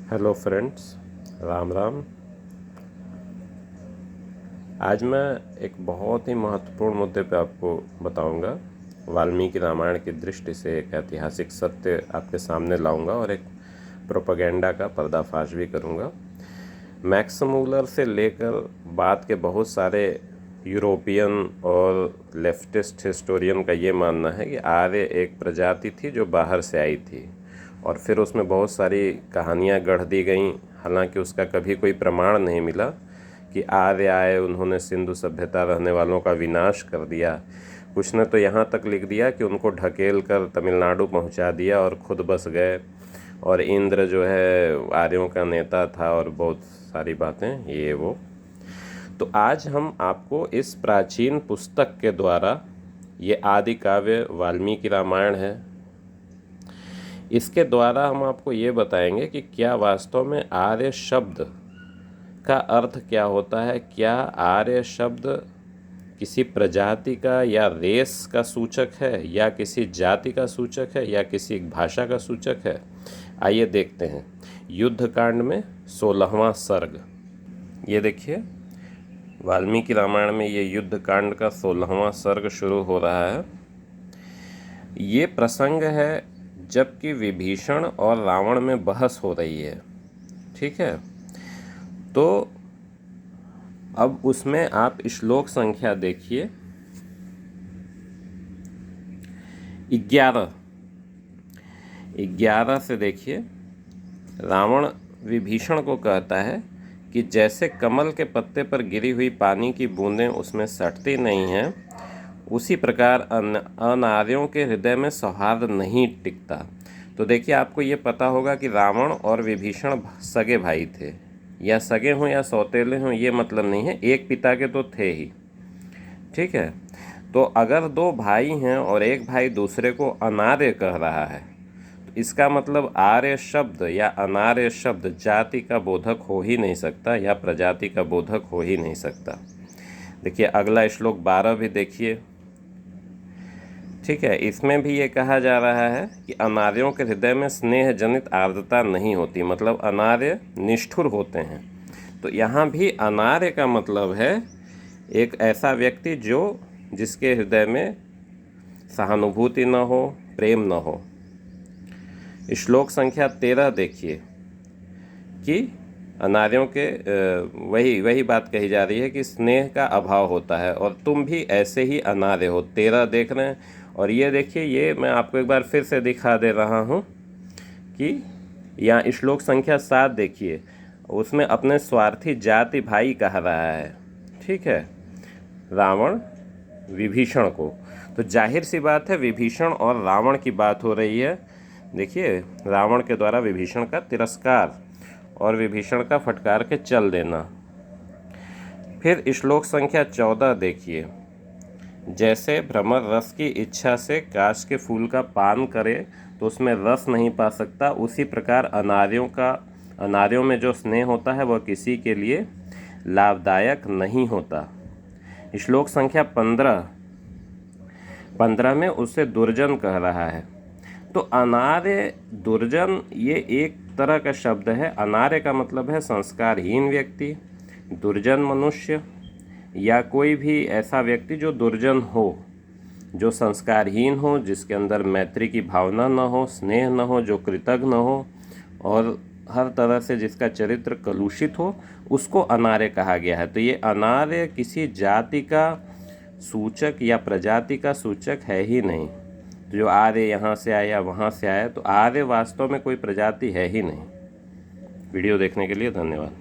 Hello friends, Ram Ram. आज मैं एक बहुत ही महत्वपूर्ण मुद्दे पे आपको बताऊंगा। वाल्मीकि रामायण की दृष्टि से एक ऐतिहासिक सत्य आपके सामने लाऊंगा और एक प्रोपेगेंडा का पर्दाफाश भी करूंगा। मैक्स मूलर से लेकर बाद के बहुत सारे यूरोपियन और लेफ्टिस्ट हिस्टोरियन का ये मानना है कि आर्य एक प्रजाति थी जो बाहर से आई थी और फिर उसमें बहुत सारी कहानियाँ गढ़ दी गईं। हालांकि उसका कभी कोई प्रमाण नहीं मिला कि आर्य आए, उन्होंने सिंधु सभ्यता रहने वालों का विनाश कर दिया। कुछ ने तो यहाँ तक लिख दिया कि उनको ढकेल कर तमिलनाडु पहुँचा दिया और खुद बस गए, और इंद्र जो है आर्यों का नेता था, और बहुत सारी बातें ये वो। तो आज हम आपको इस प्राचीन पुस्तक के द्वारा, ये आदि काव्य वाल्मीकि रामायण है, इसके द्वारा हम आपको ये बताएंगे कि क्या वास्तव में आर्य शब्द का अर्थ क्या होता है। क्या आर्य शब्द किसी प्रजाति का या रेस का सूचक है, या किसी जाति का सूचक है, या किसी भाषा का सूचक है। आइए देखते हैं। युद्धकांड में 16वां सर्ग। ये देखिए, वाल्मीकि रामायण में ये युद्धकांड का 16वां सर्ग शुरू हो रहा है। ये प्रसंग है जबकि विभीषण और रावण में बहस हो रही है। ठीक है, तो अब उसमें आप श्लोक संख्या देखिए 11 से देखिए। रावण विभीषण को कहता है कि जैसे कमल के पत्ते पर गिरी हुई पानी की बूंदें उसमें सटती नहीं हैं, उसी प्रकार अनार्यों के हृदय में सौहार्द नहीं टिकता। तो देखिए, आपको ये पता होगा कि रावण और विभीषण सगे भाई थे, या सगे हों या सौतेले हों ये मतलब नहीं है, एक पिता के तो थे ही। ठीक है, तो अगर दो भाई हैं और एक भाई दूसरे को अनार्य कह रहा है, तो इसका मतलब आर्य शब्द या अनार्य शब्द जाति का बोधक हो ही नहीं सकता, या प्रजाति का बोधक हो ही नहीं सकता। देखिए अगला श्लोक 12 भी देखिए। ठीक है, इसमें भी ये कहा जा रहा है कि अनार्यों के हृदय में स्नेह जनित आर्द्रता नहीं होती, मतलब अनार्य निष्ठुर होते हैं। तो यहाँ भी अनार्य का मतलब है एक ऐसा व्यक्ति जिसके हृदय में सहानुभूति न हो, प्रेम न हो। श्लोक संख्या 13 देखिए कि अनार्यों के वही बात कही जा रही है कि स्नेह का अभाव होता है, और तुम भी ऐसे ही अनार्य हो। 13 देख रहे हैं। और ये देखिए, ये मैं आपको एक बार फिर से दिखा दे रहा हूँ कि यहाँ श्लोक संख्या 7 देखिए, उसमें अपने स्वार्थी जाति भाई कह रहा है। ठीक है, रावण विभीषण को। तो जाहिर सी बात है विभीषण और रावण की बात हो रही है। देखिए, रावण के द्वारा विभीषण का तिरस्कार और विभीषण का फटकार के चल देना। फिर श्लोक संख्या 14 देखिए, जैसे भ्रमर रस की इच्छा से काश के फूल का पान करे तो उसमें रस नहीं पा सकता, उसी प्रकार अनार्यों में जो स्नेह होता है वह किसी के लिए लाभदायक नहीं होता। श्लोक संख्या 15 में उसे दुर्जन कह रहा है। तो अनार्य दुर्जन ये एक तरह का शब्द है। अनार्य का मतलब है संस्कारहीन व्यक्ति, दुर्जन मनुष्य, या कोई भी ऐसा व्यक्ति जो दुर्जन हो, जो संस्कारहीन हो, जिसके अंदर मैत्री की भावना न हो, स्नेह न हो, जो कृतज्ञ न हो, और हर तरह से जिसका चरित्र कलुषित हो, उसको अनार्य कहा गया है। तो ये अनार्य किसी जाति का सूचक या प्रजाति का सूचक है ही नहीं। तो जो आर्य यहाँ से आया वहाँ से आया, तो आर्य वास्तव में कोई प्रजाति है ही नहीं। वीडियो देखने के लिए धन्यवाद।